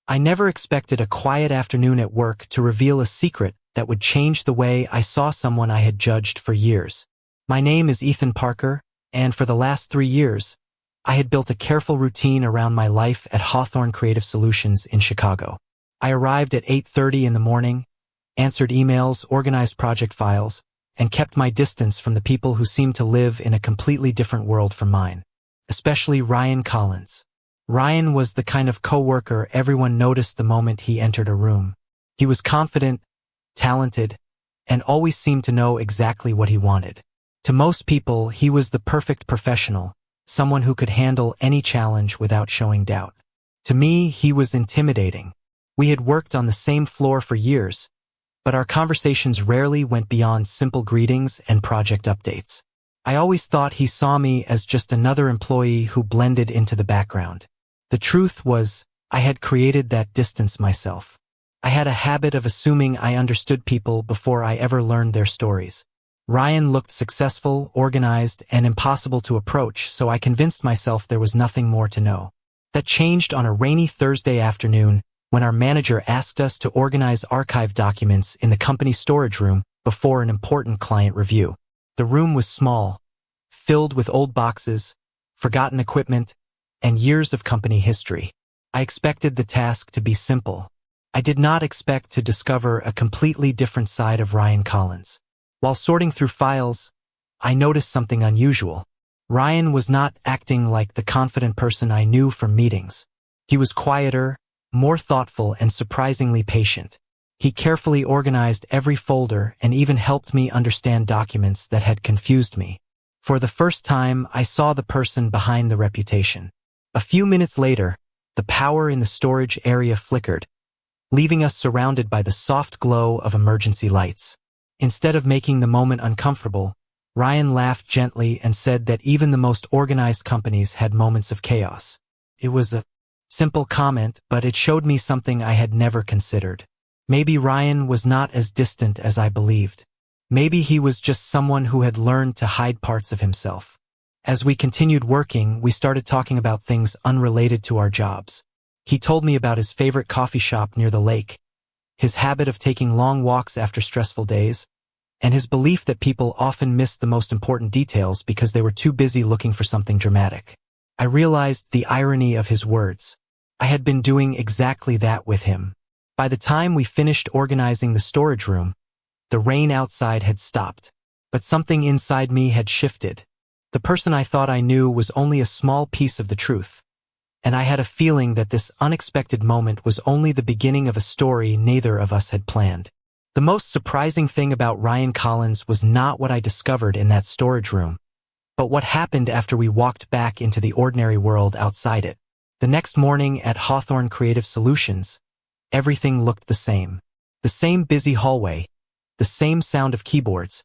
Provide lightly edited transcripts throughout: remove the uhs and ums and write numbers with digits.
I never expected a quiet afternoon at work to reveal a secret that would change the way I saw someone I had judged for years. My name is Ethan Parker, and for the last 3 years, I had built a careful routine around my life at Hawthorne Creative Solutions in Chicago. I arrived at 8:30 in the morning, answered emails, organized project files, and kept my distance from the people who seemed to live in a completely different world from mine, especially Ryan Collins. Ryan was the kind of coworker everyone noticed the moment he entered a room. He was confident, talented, and always seemed to know exactly what he wanted. To most people, he was the perfect professional, someone who could handle any challenge without showing doubt. To me, he was intimidating. We had worked on the same floor for years, but our conversations rarely went beyond simple greetings and project updates. I always thought he saw me as just another employee who blended into the background. The truth was, I had created that distance myself. I had a habit of assuming I understood people before I ever learned their stories. Ryan looked successful, organized, and impossible to approach, so I convinced myself there was nothing more to know. That changed on a rainy Thursday afternoon when our manager asked us to organize archive documents in the company storage room before an important client review. The room was small, filled with old boxes, forgotten equipment, and years of company history. I expected the task to be simple. I did not expect to discover a completely different side of Ryan Collins. While sorting through files, I noticed something unusual. Ryan was not acting like the confident person I knew from meetings. He was quieter, more thoughtful, and surprisingly patient. He carefully organized every folder and even helped me understand documents that had confused me. For the first time, I saw the person behind the reputation. A few minutes later, the power in the storage area flickered, leaving us surrounded by the soft glow of emergency lights. Instead of making the moment uncomfortable, Ryan laughed gently and said that even the most organized companies had moments of chaos. It was a simple comment, but it showed me something I had never considered. Maybe Ryan was not as distant as I believed. Maybe he was just someone who had learned to hide parts of himself. As we continued working, we started talking about things unrelated to our jobs. He told me about his favorite coffee shop near the lake, his habit of taking long walks after stressful days, and his belief that people often missed the most important details because they were too busy looking for something dramatic. I realized the irony of his words. I had been doing exactly that with him. By the time we finished organizing the storage room, the rain outside had stopped, but something inside me had shifted. The person I thought I knew was only a small piece of the truth, and I had a feeling that this unexpected moment was only the beginning of a story neither of us had planned. The most surprising thing about Ryan Collins was not what I discovered in that storage room, but what happened after we walked back into the ordinary world outside it. The next morning at Hawthorne Creative Solutions, everything looked the same. The same busy hallway, the same sound of keyboards,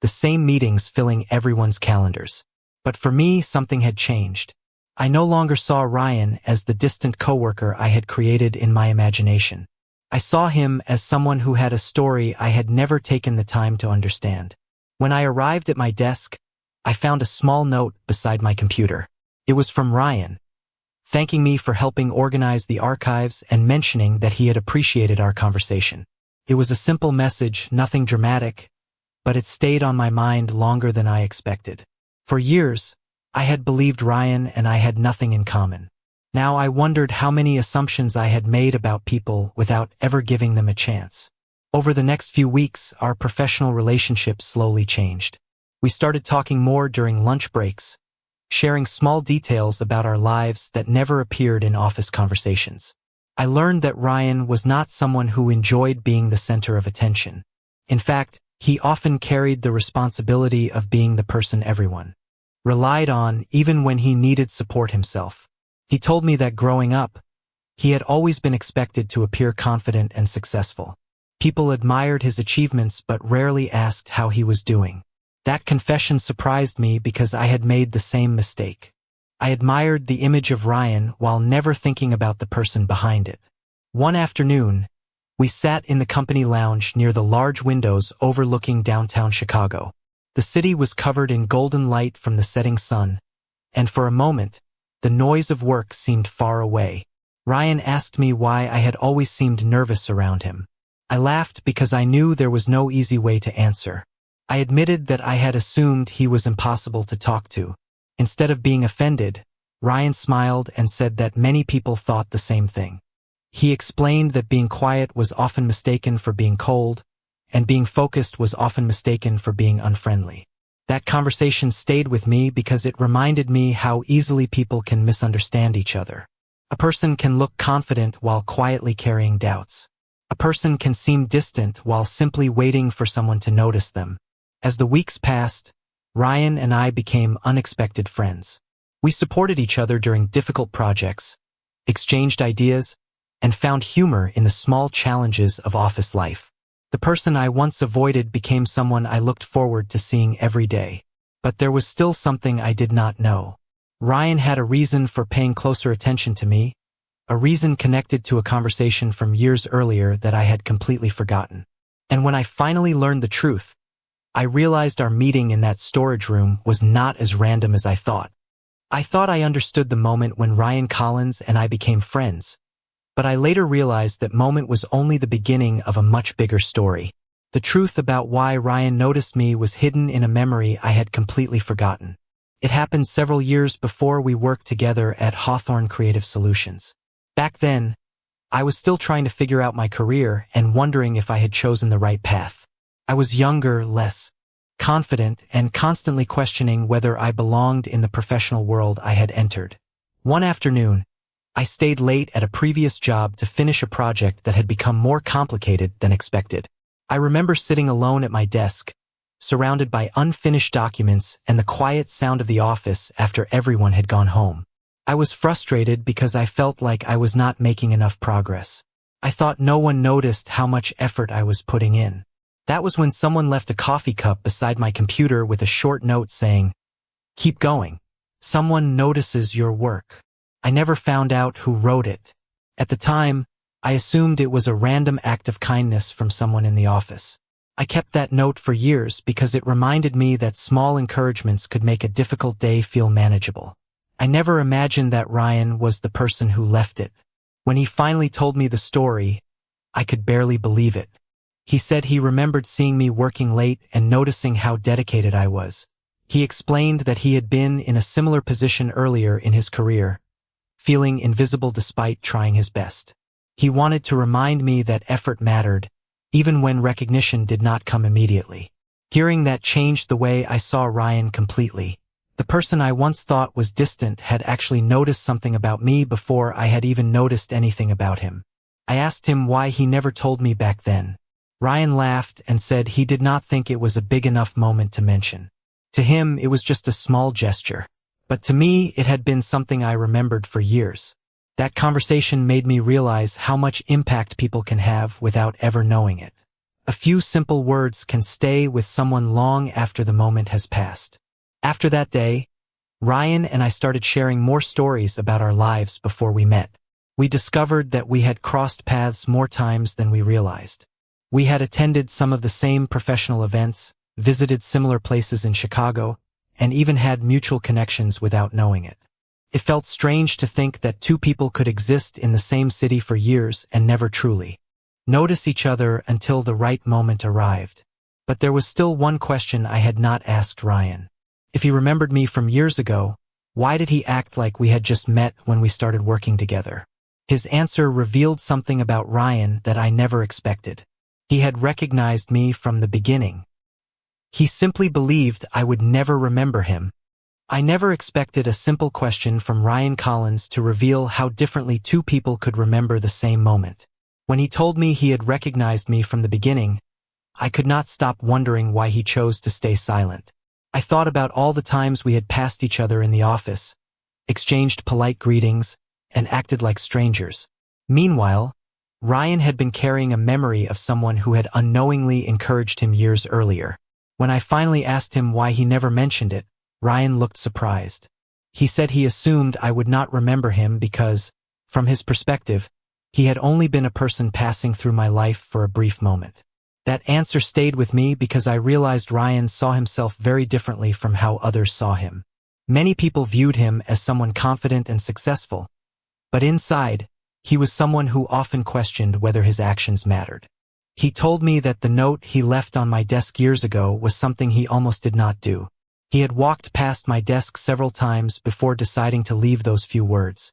the same meetings filling everyone's calendars. But for me, something had changed. I no longer saw Ryan as the distant coworker I had created in my imagination. I saw him as someone who had a story I had never taken the time to understand. When I arrived at my desk, I found a small note beside my computer. It was from Ryan, thanking me for helping organize the archives and mentioning that he had appreciated our conversation. It was a simple message, nothing dramatic, but it stayed on my mind longer than I expected. For years, I had believed Ryan and I had nothing in common. Now I wondered how many assumptions I had made about people without ever giving them a chance. Over the next few weeks, our professional relationship slowly changed. We started talking more during lunch breaks, sharing small details about our lives that never appeared in office conversations. I learned that Ryan was not someone who enjoyed being the center of attention. In fact, he often carried the responsibility of being the person everyone relied on even when he needed support himself. He told me that growing up, he had always been expected to appear confident and successful. People admired his achievements but rarely asked how he was doing. That confession surprised me because I had made the same mistake. I admired the image of Ryan while never thinking about the person behind it. One afternoon, we sat in the company lounge near the large windows overlooking downtown Chicago. The city was covered in golden light from the setting sun, and for a moment, the noise of work seemed far away. Ryan asked me why I had always seemed nervous around him. I laughed because I knew there was no easy way to answer. I admitted that I had assumed he was impossible to talk to. Instead of being offended, Ryan smiled and said that many people thought the same thing. He explained that being quiet was often mistaken for being cold, and being focused was often mistaken for being unfriendly. That conversation stayed with me because it reminded me how easily people can misunderstand each other. A person can look confident while quietly carrying doubts. A person can seem distant while simply waiting for someone to notice them. As the weeks passed, Ryan and I became unexpected friends. We supported each other during difficult projects, exchanged ideas, and found humor in the small challenges of office life. The person I once avoided became someone I looked forward to seeing every day. But there was still something I did not know. Ryan had a reason for paying closer attention to me, a reason connected to a conversation from years earlier that I had completely forgotten. And when I finally learned the truth, I realized our meeting in that storage room was not as random as I thought. I thought I understood the moment when Ryan Collins and I became friends, but I later realized that moment was only the beginning of a much bigger story. The truth about why Ryan noticed me was hidden in a memory I had completely forgotten. It happened several years before we worked together at Hawthorne Creative Solutions. Back then, I was still trying to figure out my career and wondering if I had chosen the right path. I was younger, less confident, and constantly questioning whether I belonged in the professional world I had entered. One afternoon, I stayed late at a previous job to finish a project that had become more complicated than expected. I remember sitting alone at my desk, surrounded by unfinished documents and the quiet sound of the office after everyone had gone home. I was frustrated because I felt like I was not making enough progress. I thought no one noticed how much effort I was putting in. That was when someone left a coffee cup beside my computer with a short note saying, "Keep going. Someone notices your work." I never found out who wrote it. At the time, I assumed it was a random act of kindness from someone in the office. I kept that note for years because it reminded me that small encouragements could make a difficult day feel manageable. I never imagined that Ryan was the person who left it. When he finally told me the story, I could barely believe it. He said he remembered seeing me working late and noticing how dedicated I was. He explained that he had been in a similar position earlier in his career, feeling invisible despite trying his best. He wanted to remind me that effort mattered, even when recognition did not come immediately. Hearing that changed the way I saw Ryan completely. The person I once thought was distant had actually noticed something about me before I had even noticed anything about him. I asked him why he never told me back then. Ryan laughed and said he did not think it was a big enough moment to mention. To him, it was just a small gesture. But to me, it had been something I remembered for years. That conversation made me realize how much impact people can have without ever knowing it. A few simple words can stay with someone long after the moment has passed. After that day, Ryan and I started sharing more stories about our lives before we met. We discovered that we had crossed paths more times than we realized. We had attended some of the same professional events, visited similar places in Chicago, and even had mutual connections without knowing it. It felt strange to think that two people could exist in the same city for years and never truly notice each other until the right moment arrived. But there was still one question I had not asked Ryan. If he remembered me from years ago, why did he act like we had just met when we started working together? His answer revealed something about Ryan that I never expected. He had recognized me from the beginning. He simply believed I would never remember him. I never expected a simple question from Ryan Collins to reveal how differently two people could remember the same moment. When he told me he had recognized me from the beginning, I could not stop wondering why he chose to stay silent. I thought about all the times we had passed each other in the office, exchanged polite greetings, and acted like strangers. Meanwhile, Ryan had been carrying a memory of someone who had unknowingly encouraged him years earlier. When I finally asked him why he never mentioned it, Ryan looked surprised. He said he assumed I would not remember him because, from his perspective, he had only been a person passing through my life for a brief moment. That answer stayed with me because I realized Ryan saw himself very differently from how others saw him. Many people viewed him as someone confident and successful, but inside, He was someone who often questioned whether his actions mattered. He told me that the note he left on my desk years ago was something he almost did not do. He had walked past my desk several times before deciding to leave those few words.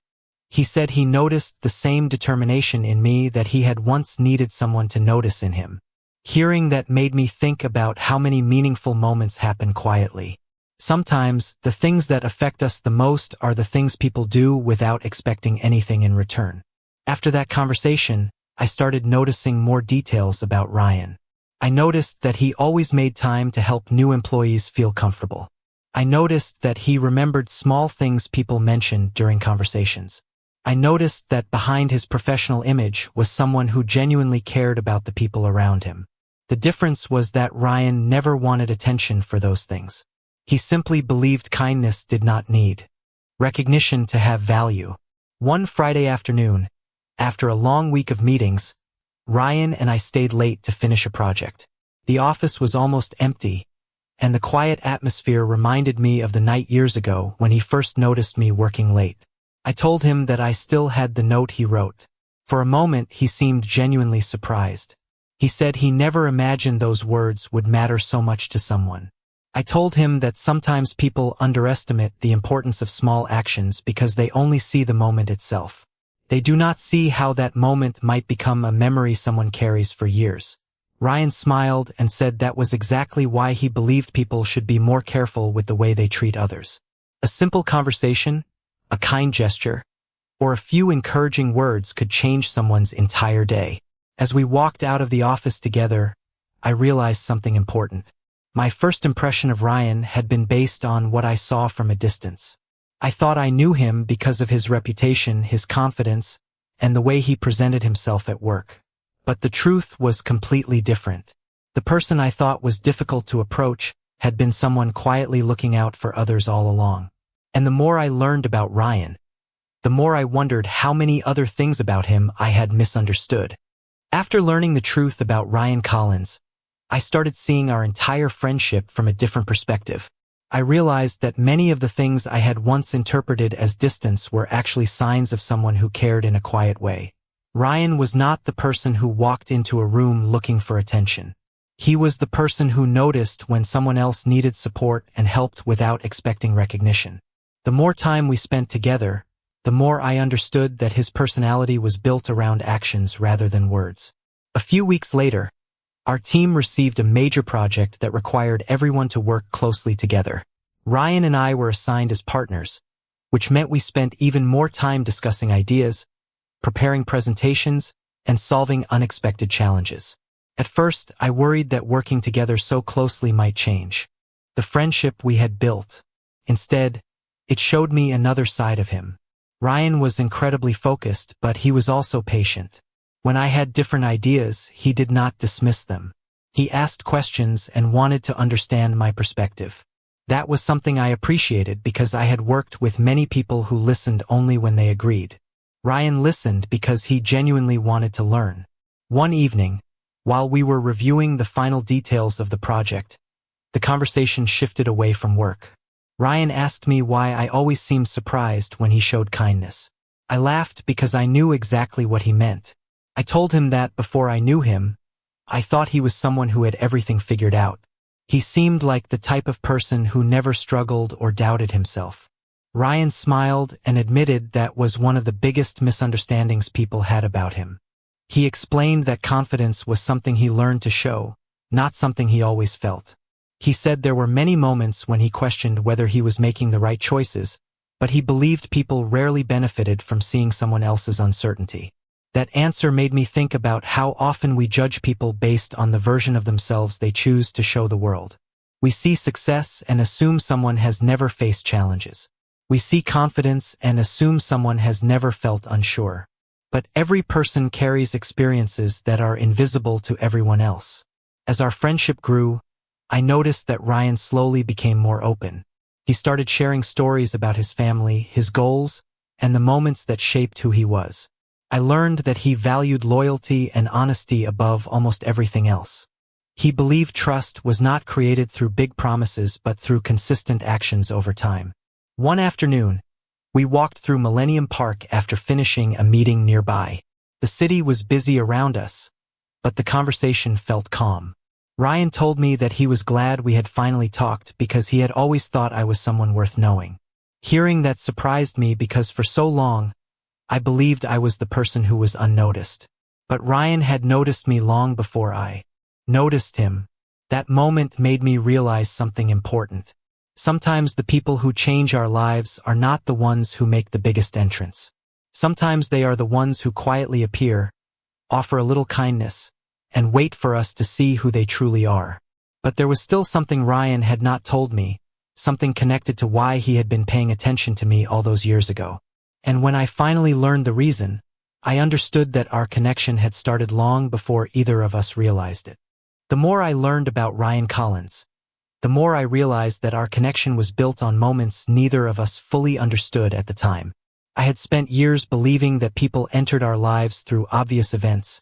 He said he noticed the same determination in me that he had once needed someone to notice in him. Hearing that made me think about how many meaningful moments happen quietly. Sometimes, the things that affect us the most are the things people do without expecting anything in return. After that conversation, I started noticing more details about Ryan. I noticed that he always made time to help new employees feel comfortable. I noticed that he remembered small things people mentioned during conversations. I noticed that behind his professional image was someone who genuinely cared about the people around him. The difference was that Ryan never wanted attention for those things. He simply believed kindness did not need recognition to have value. One Friday afternoon, after a long week of meetings, Ryan and I stayed late to finish a project. The office was almost empty, and the quiet atmosphere reminded me of the night years ago when he first noticed me working late. I told him that I still had the note he wrote. For a moment, he seemed genuinely surprised. He said he never imagined those words would matter so much to someone. I told him that sometimes people underestimate the importance of small actions because they only see the moment itself. They do not see how that moment might become a memory someone carries for years. Ryan smiled and said that was exactly why he believed people should be more careful with the way they treat others. A simple conversation, a kind gesture, or a few encouraging words could change someone's entire day. As we walked out of the office together, I realized something important. My first impression of Ryan had been based on what I saw from a distance. I thought I knew him because of his reputation, his confidence, and the way he presented himself at work. But the truth was completely different. The person I thought was difficult to approach had been someone quietly looking out for others all along. And the more I learned about Ryan, the more I wondered how many other things about him I had misunderstood. After learning the truth about Ryan Collins, I started seeing our entire friendship from a different perspective. I realized that many of the things I had once interpreted as distance were actually signs of someone who cared in a quiet way. Ryan was not the person who walked into a room looking for attention. He was the person who noticed when someone else needed support and helped without expecting recognition. The more time we spent together, the more I understood that his personality was built around actions rather than words. A few weeks later, our team received a major project that required everyone to work closely together. Ryan and I were assigned as partners, which meant we spent even more time discussing ideas, preparing presentations, and solving unexpected challenges. At first, I worried that working together so closely might change the friendship we had built. Instead, it showed me another side of him. Ryan was incredibly focused, but he was also patient. When I had different ideas, he did not dismiss them. He asked questions and wanted to understand my perspective. That was something I appreciated because I had worked with many people who listened only when they agreed. Ryan listened because he genuinely wanted to learn. One evening, while we were reviewing the final details of the project, the conversation shifted away from work. Ryan asked me why I always seemed surprised when he showed kindness. I laughed because I knew exactly what he meant. I told him that before I knew him, I thought he was someone who had everything figured out. He seemed like the type of person who never struggled or doubted himself. Ryan smiled and admitted that was one of the biggest misunderstandings people had about him. He explained that confidence was something he learned to show, not something he always felt. He said there were many moments when he questioned whether he was making the right choices, but he believed people rarely benefited from seeing someone else's uncertainty. That answer made me think about how often we judge people based on the version of themselves they choose to show the world. We see success and assume someone has never faced challenges. We see confidence and assume someone has never felt unsure. But every person carries experiences that are invisible to everyone else. As our friendship grew, I noticed that Ryan slowly became more open. He started sharing stories about his family, his goals, and the moments that shaped who he was. I learned that he valued loyalty and honesty above almost everything else. He believed trust was not created through big promises but through consistent actions over time. One afternoon, We walked through Millennium Park after finishing a meeting nearby. The city was busy around us, but the conversation felt calm. Ryan told me that he was glad we had finally talked because he had always thought I was someone worth knowing. Hearing that surprised me because for so long, I believed I was the person who was unnoticed. But Ryan had noticed me long before I noticed him. That moment made me realize something important. Sometimes the people who change our lives are not the ones who make the biggest entrance. Sometimes they are the ones who quietly appear, offer a little kindness, and wait for us to see who they truly are. But there was still something Ryan had not told me, something connected to why he had been paying attention to me all those years ago. And when I finally learned the reason, I understood that our connection had started long before either of us realized it. The more I learned about Ryan Collins, the more I realized that our connection was built on moments neither of us fully understood at the time. I had spent years believing that people entered our lives through obvious events,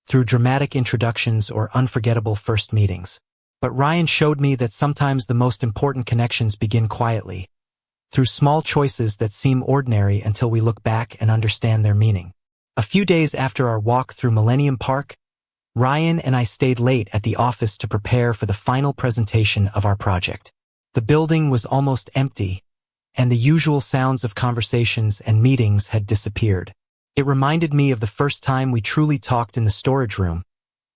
through dramatic introductions or unforgettable first meetings. But Ryan showed me that sometimes the most important connections begin quietly, through small choices that seem ordinary until we look back and understand their meaning. A few days after our walk through Millennium Park, Ryan and I stayed late at the office to prepare for the final presentation of our project. The building was almost empty, and the usual sounds of conversations and meetings had disappeared. It reminded me of the first time we truly talked in the storage room,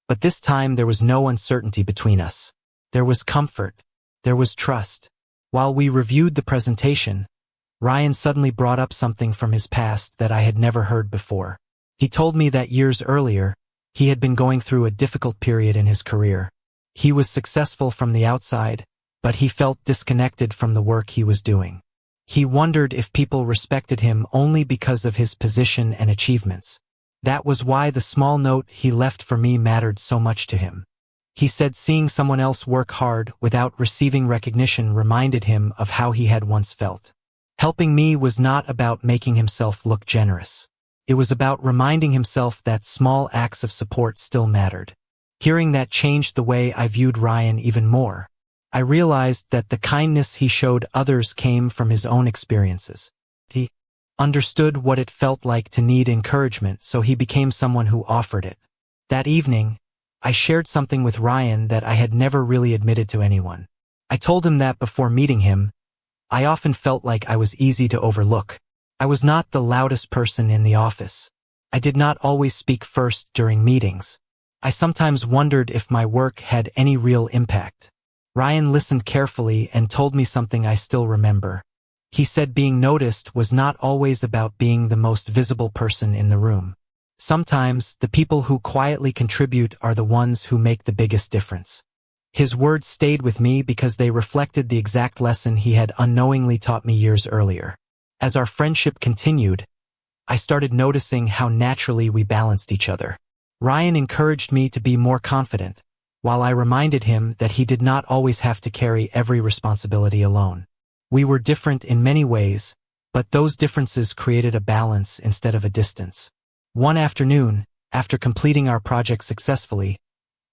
but this time there was no uncertainty between us. There was comfort. There was trust. While we reviewed the presentation, Ryan suddenly brought up something from his past that I had never heard before. He told me that years earlier, he had been going through a difficult period in his career. He was successful from the outside, but he felt disconnected from the work he was doing. He wondered if people respected him only because of his position and achievements. That was why the small note he left for me mattered so much to him. He said seeing someone else work hard without receiving recognition reminded him of how he had once felt. Helping me was not about making himself look generous. It was about reminding himself that small acts of support still mattered. Hearing that changed the way I viewed Ryan even more. I realized that the kindness he showed others came from his own experiences. He understood what it felt like to need encouragement, so he became someone who offered it. That evening, I shared something with Ryan that I had never really admitted to anyone. I told him that before meeting him, I often felt like I was easy to overlook. I was not the loudest person in the office. I did not always speak first during meetings. I sometimes wondered if my work had any real impact. Ryan listened carefully and told me something I still remember. He said being noticed was not always about being the most visible person in the room. Sometimes, the people who quietly contribute are the ones who make the biggest difference. His words stayed with me because they reflected the exact lesson he had unknowingly taught me years earlier. As our friendship continued, I started noticing how naturally we balanced each other. Ryan encouraged me to be more confident, while I reminded him that he did not always have to carry every responsibility alone. We were different in many ways, but those differences created a balance instead of a distance. One afternoon, after completing our project successfully,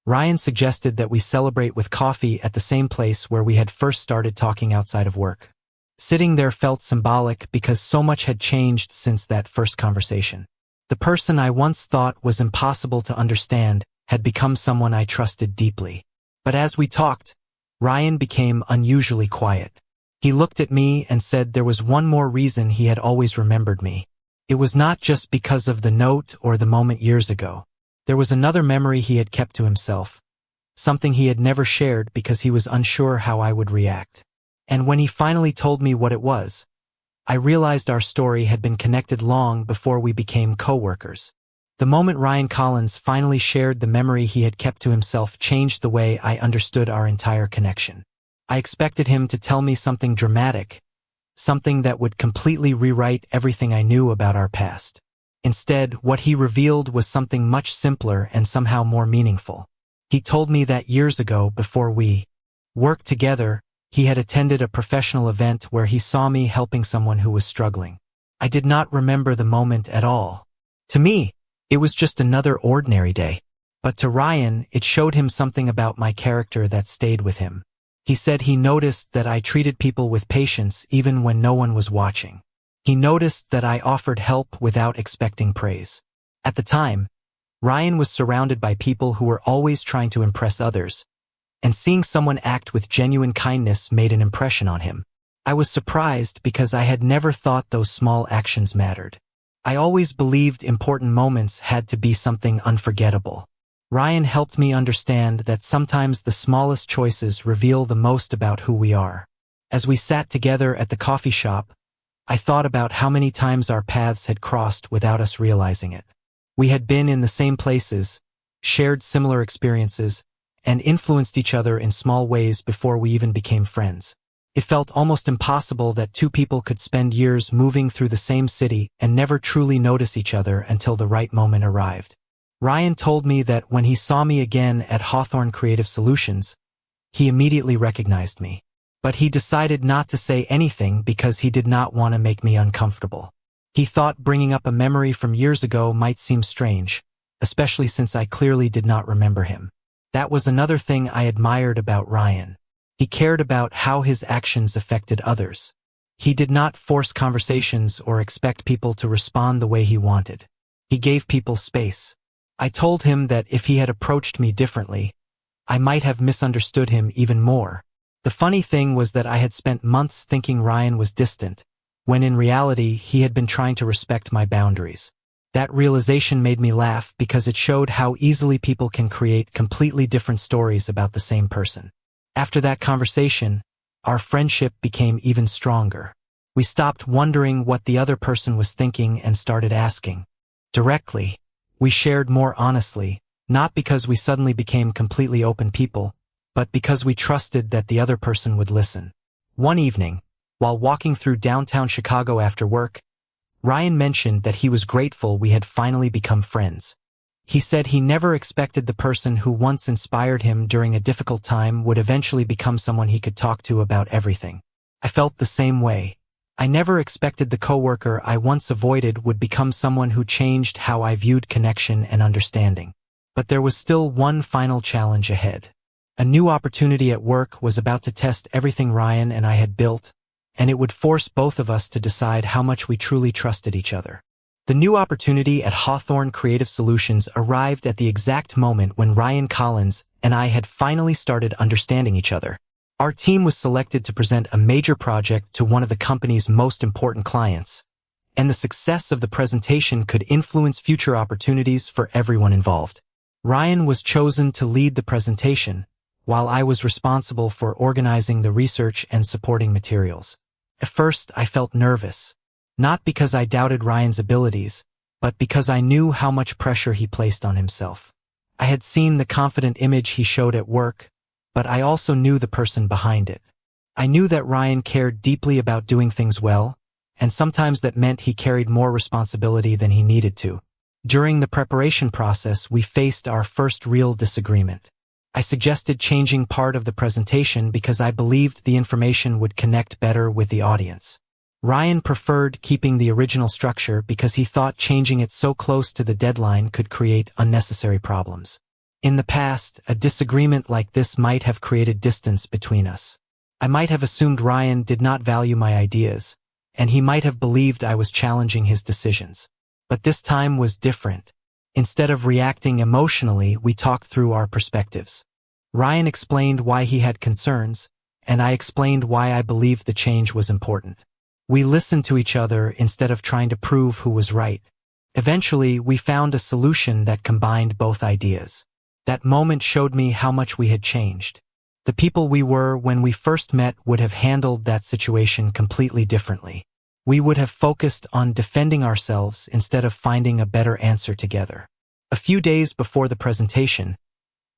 Ryan suggested that we celebrate with coffee at the same place where we had first started talking outside of work. Sitting there felt symbolic because so much had changed since that first conversation. The person I once thought was impossible to understand had become someone I trusted deeply. But as we talked, Ryan became unusually quiet. He looked at me and said there was one more reason he had always remembered me. It was not just because of the note or the moment years ago. There was another memory he had kept to himself, something he had never shared because he was unsure how I would react. And when he finally told me what it was, I realized our story had been connected long before we became coworkers. The moment Ryan Collins finally shared the memory he had kept to himself changed the way I understood our entire connection. I expected him to tell me something dramatic, something that would completely rewrite everything I knew about our past. Instead, what he revealed was something much simpler and somehow more meaningful. He told me that years ago, before we worked together, he had attended a professional event where he saw me helping someone who was struggling. I did not remember the moment at all. To me, it was just another ordinary day. But to Ryan, it showed him something about my character that stayed with him. He said he noticed that I treated people with patience even when no one was watching. He noticed that I offered help without expecting praise. At the time, Ryan was surrounded by people who were always trying to impress others, and seeing someone act with genuine kindness made an impression on him. I was surprised because I had never thought those small actions mattered. I always believed important moments had to be something unforgettable. Ryan helped me understand that sometimes the smallest choices reveal the most about who we are. As we sat together at the coffee shop, I thought about how many times our paths had crossed without us realizing it. We had been in the same places, shared similar experiences, and influenced each other in small ways before we even became friends. It felt almost impossible that two people could spend years moving through the same city and never truly notice each other until the right moment arrived. Ryan told me that when he saw me again at Hawthorne Creative Solutions, he immediately recognized me. But he decided not to say anything because he did not want to make me uncomfortable. He thought bringing up a memory from years ago might seem strange, especially since I clearly did not remember him. That was another thing I admired about Ryan. He cared about how his actions affected others. He did not force conversations or expect people to respond the way he wanted. He gave people space. I told him that if he had approached me differently, I might have misunderstood him even more. The funny thing was that I had spent months thinking Ryan was distant, when in reality he had been trying to respect my boundaries. That realization made me laugh because it showed how easily people can create completely different stories about the same person. After that conversation, our friendship became even stronger. We stopped wondering what the other person was thinking and started asking directly. We shared more honestly, not because we suddenly became completely open people, but because we trusted that the other person would listen. One evening, while walking through downtown Chicago after work, Ryan mentioned that he was grateful we had finally become friends. He said he never expected the person who once inspired him during a difficult time would eventually become someone he could talk to about everything. I felt the same way. I never expected the coworker I once avoided would become someone who changed how I viewed connection and understanding. But there was still one final challenge ahead. A new opportunity at work was about to test everything Ryan and I had built, and it would force both of us to decide how much we truly trusted each other. The new opportunity at Hawthorne Creative Solutions arrived at the exact moment when Ryan Collins and I had finally started understanding each other. Our team was selected to present a major project to one of the company's most important clients, and the success of the presentation could influence future opportunities for everyone involved. Ryan was chosen to lead the presentation, while I was responsible for organizing the research and supporting materials. At first, I felt nervous, not because I doubted Ryan's abilities, but because I knew how much pressure he placed on himself. I had seen the confident image he showed at work, but I also knew the person behind it. I knew that Ryan cared deeply about doing things well, and sometimes that meant he carried more responsibility than he needed to. During the preparation process, we faced our first real disagreement. I suggested changing part of the presentation because I believed the information would connect better with the audience. Ryan preferred keeping the original structure because he thought changing it so close to the deadline could create unnecessary problems. In the past, a disagreement like this might have created distance between us. I might have assumed Ryan did not value my ideas, and he might have believed I was challenging his decisions. But this time was different. Instead of reacting emotionally, we talked through our perspectives. Ryan explained why he had concerns, and I explained why I believed the change was important. We listened to each other instead of trying to prove who was right. Eventually, we found a solution that combined both ideas. That moment showed me how much we had changed. The people we were when we first met would have handled that situation completely differently. We would have focused on defending ourselves instead of finding a better answer together. A few days before the presentation,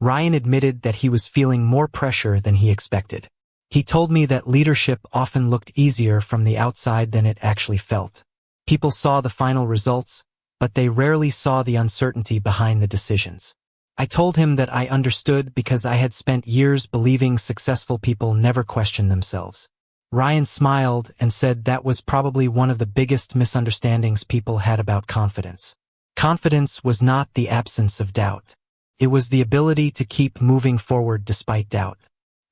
Ryan admitted that he was feeling more pressure than he expected. He told me that leadership often looked easier from the outside than it actually felt. People saw the final results, but they rarely saw the uncertainty behind the decisions. I told him that I understood because I had spent years believing successful people never question themselves. Ryan smiled and said that was probably one of the biggest misunderstandings people had about confidence. Confidence was not the absence of doubt. It was the ability to keep moving forward despite doubt.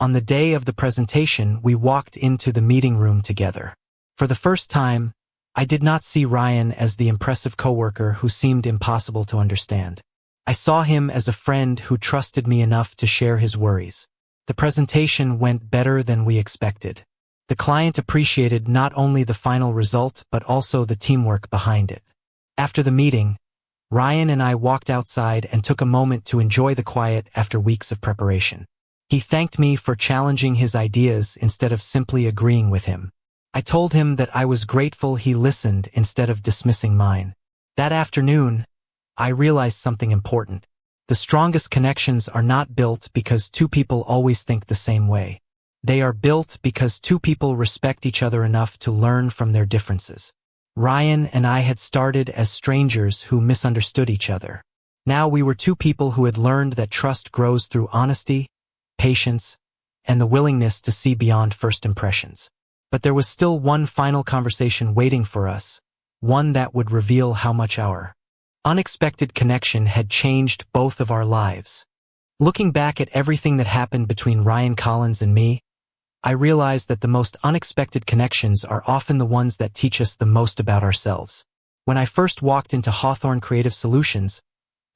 On the day of the presentation, we walked into the meeting room together. For the first time, I did not see Ryan as the impressive coworker who seemed impossible to understand. I saw him as a friend who trusted me enough to share his worries. The presentation went better than we expected. The client appreciated not only the final result but also the teamwork behind it. After the meeting, Ryan and I walked outside and took a moment to enjoy the quiet after weeks of preparation. He thanked me for challenging his ideas instead of simply agreeing with him. I told him that I was grateful he listened instead of dismissing mine. That afternoon, I realized something important. The strongest connections are not built because two people always think the same way. They are built because two people respect each other enough to learn from their differences. Ryan and I had started as strangers who misunderstood each other. Now we were two people who had learned that trust grows through honesty, patience, and the willingness to see beyond first impressions. But there was still one final conversation waiting for us, one that would reveal how much our unexpected connection had changed both of our lives. Looking back at everything that happened between Ryan Collins and me, I realized that the most unexpected connections are often the ones that teach us the most about ourselves. When I first walked into Hawthorne Creative Solutions,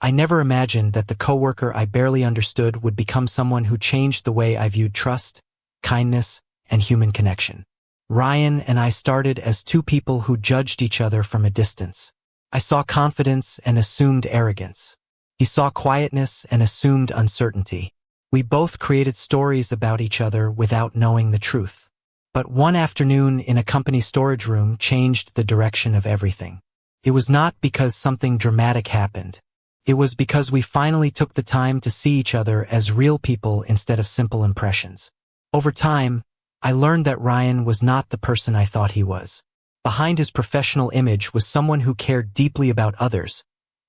I never imagined that the coworker I barely understood would become someone who changed the way I viewed trust, kindness, and human connection. Ryan and I started as two people who judged each other from a distance. I saw confidence and assumed arrogance. He saw quietness and assumed uncertainty. We both created stories about each other without knowing the truth. But one afternoon in a company storage room changed the direction of everything. It was not because something dramatic happened. It was because we finally took the time to see each other as real people instead of simple impressions. Over time, I learned that Ryan was not the person I thought he was. Behind his professional image was someone who cared deeply about others,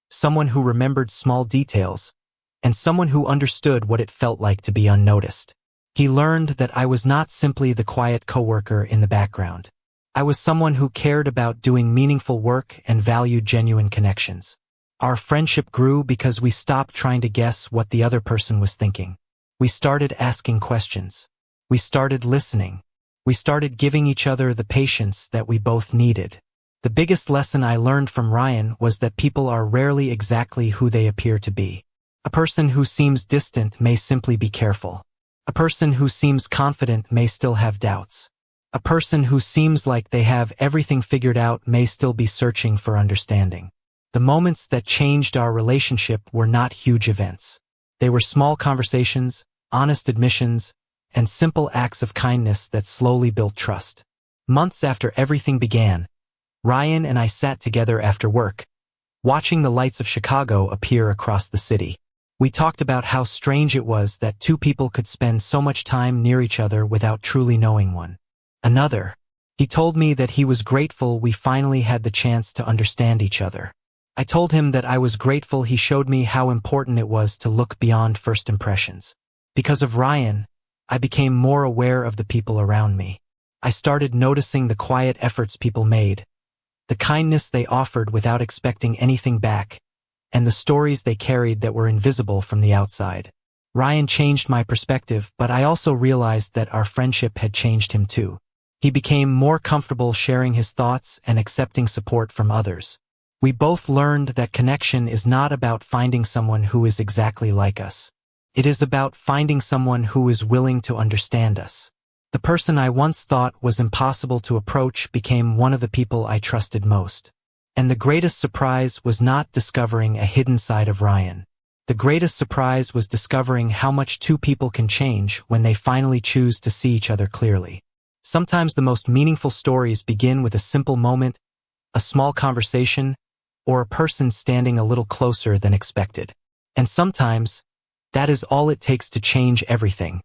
someone who remembered small details, and someone who understood what it felt like to be unnoticed. He learned that I was not simply the quiet coworker in the background. I was someone who cared about doing meaningful work and valued genuine connections. Our friendship grew because we stopped trying to guess what the other person was thinking. We started asking questions. We started listening. We started giving each other the patience that we both needed. The biggest lesson I learned from Ryan was that people are rarely exactly who they appear to be. A person who seems distant may simply be careful. A person who seems confident may still have doubts. A person who seems like they have everything figured out may still be searching for understanding. The moments that changed our relationship were not huge events. They were small conversations, honest admissions, and simple acts of kindness that slowly built trust. Months after everything began, Ryan and I sat together after work, watching the lights of Chicago appear across the city. We talked about how strange it was that two people could spend so much time near each other without truly knowing one another. He told me that he was grateful we finally had the chance to understand each other. I told him that I was grateful he showed me how important it was to look beyond first impressions. Because of Ryan, I became more aware of the people around me. I started noticing the quiet efforts people made, the kindness they offered without expecting anything back, and the stories they carried that were invisible from the outside. Ryan changed my perspective, but I also realized that our friendship had changed him too. He became more comfortable sharing his thoughts and accepting support from others. We both learned that connection is not about finding someone who is exactly like us. It is about finding someone who is willing to understand us. The person I once thought was impossible to approach became one of the people I trusted most. And the greatest surprise was not discovering a hidden side of Ryan. The greatest surprise was discovering how much two people can change when they finally choose to see each other clearly. Sometimes the most meaningful stories begin with a simple moment, a small conversation, or a person standing a little closer than expected. And sometimes, that is all it takes to change everything.